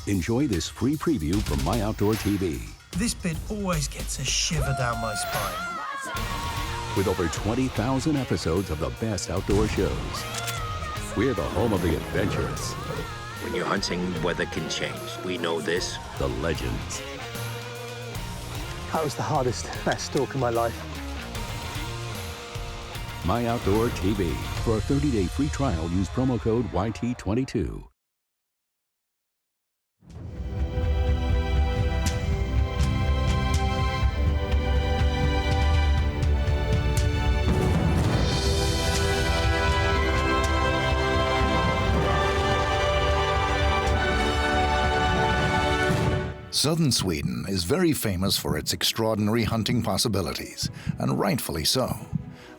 Enjoy this free preview from MyOutdoorTV. This bit always gets a shiver down my spine. With over 20,000 episodes of the best outdoor shows. We're the home of the adventurous. When you're hunting, weather can change. We know this. The legends. That was the hardest stalk in my life. MyOutdoorTV. For a 30-day free trial, use promo code YT22. Southern Sweden is very famous for its extraordinary hunting possibilities, and rightfully so.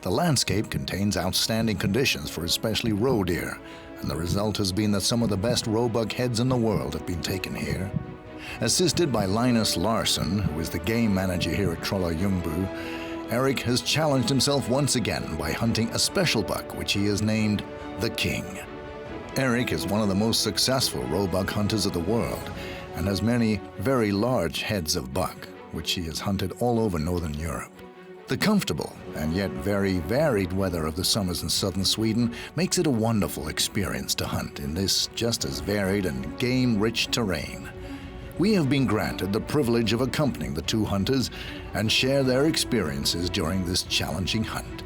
The landscape contains outstanding conditions for especially roe deer, and the result has been that some of the best roebuck heads in the world have been taken here. Assisted by Linus Larsson, who is the game manager here at Trolla Ljungby, Eric has challenged himself once again by hunting a special buck which he has named the King. Eric is one of the most successful roebuck hunters of the world, and has many very large heads of buck, which he has hunted all over northern Europe. The comfortable and yet very varied weather of the summers in southern Sweden makes it a wonderful experience to hunt in this just as varied and game-rich terrain. We have been granted the privilege of accompanying the two hunters and share their experiences during this challenging hunt.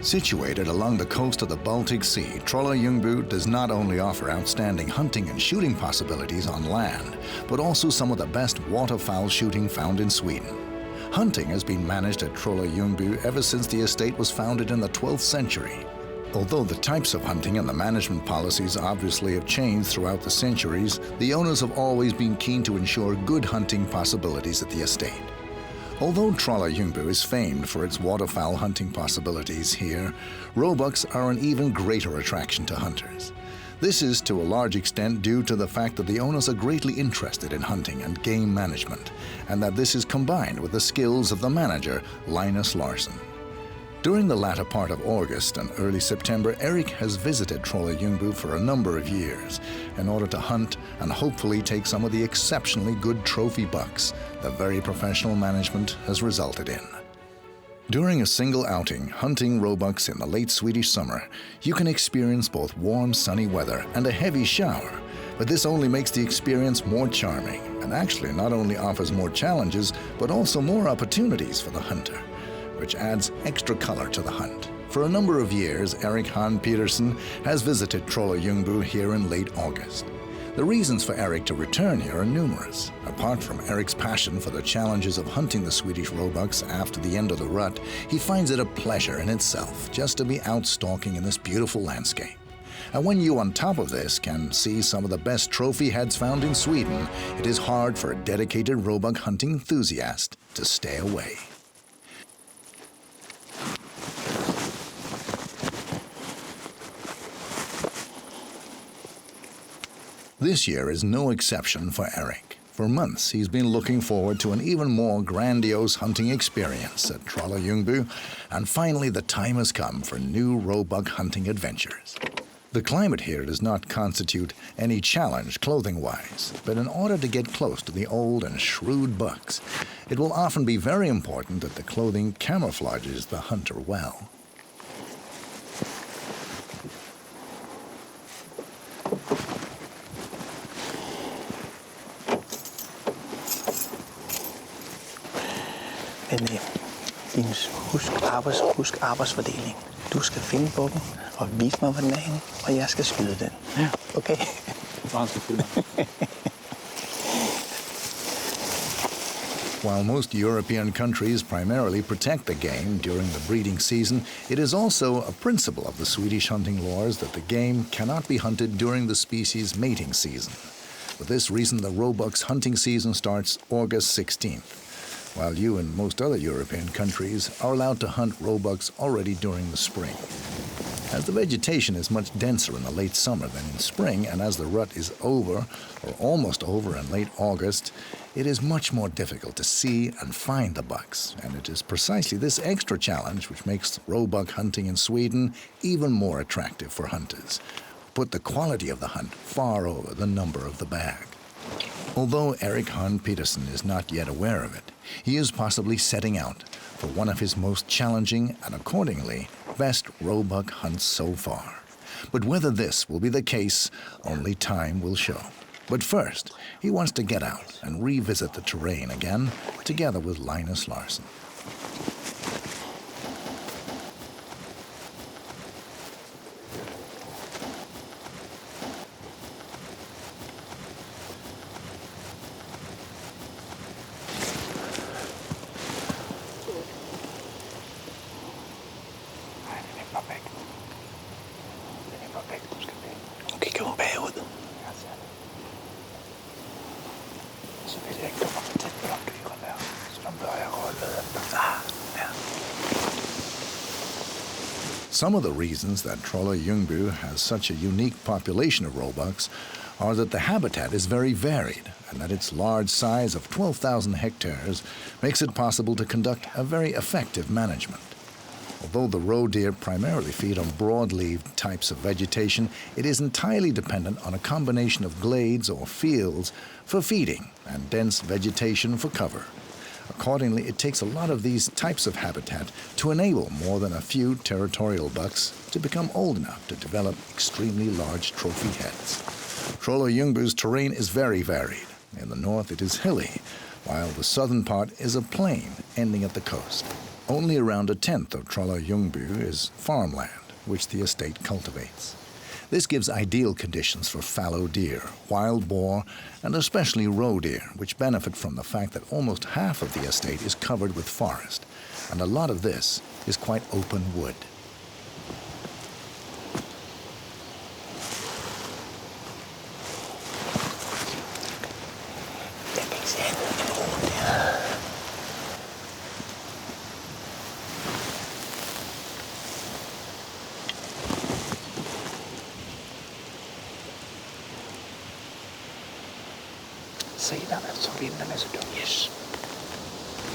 Situated along the coast of the Baltic Sea, Trolla Ljungby does not only offer outstanding hunting and shooting possibilities on land, but also some of the best waterfowl shooting found in Sweden. Hunting has been managed at Trolla Ljungby ever since the estate was founded in the 12th century. Although the types of hunting and the management policies obviously have changed throughout the centuries, the owners have always been keen to ensure good hunting possibilities at the estate. Although Trolla Ljungby is famed for its waterfowl hunting possibilities here, roebucks are an even greater attraction to hunters. This is to a large extent due to the fact that the owners are greatly interested in hunting and game management, and that this is combined with the skills of the manager, Linus Larsson. During the latter part of August and early September, Eric has visited Trolla Ljungby for a number of years in order to hunt and hopefully take some of the exceptionally good trophy bucks that very professional management has resulted in. During a single outing, hunting roebucks in the late Swedish summer, you can experience both warm, sunny weather and a heavy shower, but this only makes the experience more charming and actually not only offers more challenges, but also more opportunities for the hunter, which adds extra color to the hunt. For a number of years, Eric Hahn Petersen has visited Trolla Ljungby here in late August. The reasons for Eric to return here are numerous. Apart from Eric's passion for the challenges of hunting the Swedish roebucks after the end of the rut, he finds it a pleasure in itself just to be out stalking in this beautiful landscape. And when you on top of this can see some of the best trophy heads found in Sweden, it is hard for a dedicated roebuck hunting enthusiast to stay away. This year is no exception for Eric. For months, he's been looking forward to an even more grandiose hunting experience at Trolla Ljungby, and finally the time has come for new roebuck hunting adventures. The climate here does not constitute any challenge clothing-wise, but in order to get close to the old and shrewd bucks, it will often be very important that the clothing camouflages the hunter well. Men husk arbejdsfordeling. Du skal finde bukken og vise mig, hvor den er henne, og jeg skal skyde den. Ja. Okay? While most European countries primarily protect the game during the breeding season, it is also a principle of the Swedish hunting laws that the game cannot be hunted during the species' mating season. For this reason, the roebuck's hunting season starts August 16th. While you and most other European countries are allowed to hunt roebucks already during the spring. As the vegetation is much denser in the late summer than in spring, and as the rut is over, or almost over in late August, it is much more difficult to see and find the bucks, and it is precisely this extra challenge which makes roebuck hunting in Sweden even more attractive for hunters. put the quality of the hunt far over the number of the bag. Although Eric Hahn Peterson is not yet aware of it, he is possibly setting out for one of his most challenging and accordingly best roebuck hunts so far. But whether this will be the case, only time will show. But first, he wants to get out and revisit the terrain again, together with Linus Larsson. Some of the reasons that Trolle Ljungby has such a unique population of roebucks are that the habitat is very varied and that its large size of 12,000 hectares makes it possible to conduct a very effective management. Although the roe deer primarily feed on broad-leaved types of vegetation, it is entirely dependent on a combination of glades or fields for feeding and dense vegetation for cover. Accordingly, it takes a lot of these types of habitat to enable more than a few territorial bucks to become old enough to develop extremely large trophy heads. Trolle Ljungby's terrain is very varied. In the north it is hilly, while the southern part is a plain ending at the coast. Only around a tenth of Trolle Ljungby is farmland, which the estate cultivates. This gives ideal conditions for fallow deer, wild boar, and especially roe deer, which benefit from the fact that almost half of the estate is covered with forest, and a lot of this is quite open wood. Sidan eftersom vinden är så dum. Yes.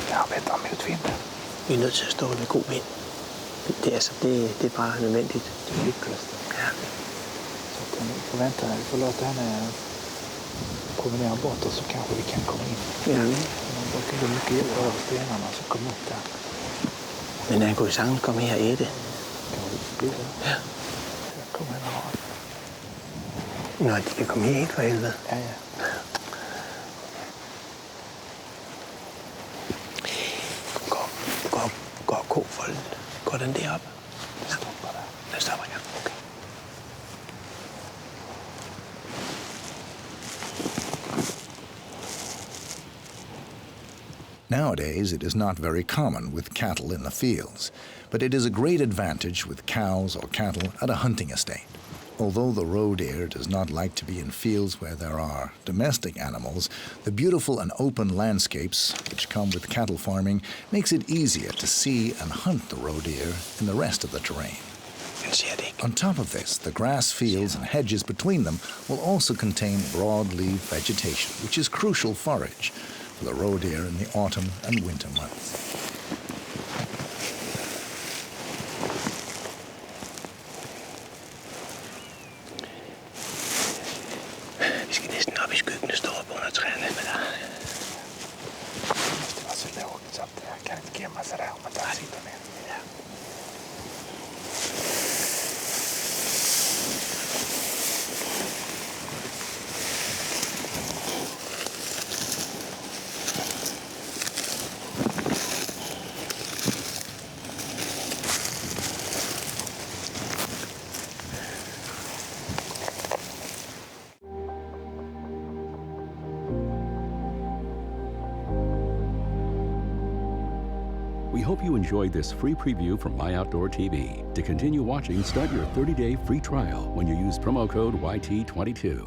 Vi arbejder med vinden. Vi er nødt til at stå med god vind. Det er bare nødvendigt. Det er vigtigst. Ja. Så att ni får vänta, vi får låta henne promenera bort och så kanske vi kan komma in. Ja. Man brukar gå mycket jord över stenarna så kommer upp där. Men han kunne sagtens komme her og æde. Kan vi blive der? Ja. Så kommer han og Nå, de kan komme her for helvede. Ja, ja. Går kofolden. Går den derop? Den stopper der. Den stopper, ja. Okay. Nowadays, it is not very common with cattle in the fields, but it is a great advantage with cows or cattle at a hunting estate. Although the roe deer does not like to be in fields where there are domestic animals, the beautiful and open landscapes which come with cattle farming makes it easier to see and hunt the roe deer in the rest of the terrain. On top of this, the grass fields and hedges between them will also contain broad-leaf vegetation, which is crucial forage for the roe deer in the autumn and winter months. Vi skal næsten op i skyggen, der står op under træerne, men der... Det var så lavt, så jeg kan ikke gemme sig der, men der sitter med. Ja. We hope you enjoyed this free preview from MyOutdoorTV. To continue watching, start your 30-day free trial when you use promo code YT22.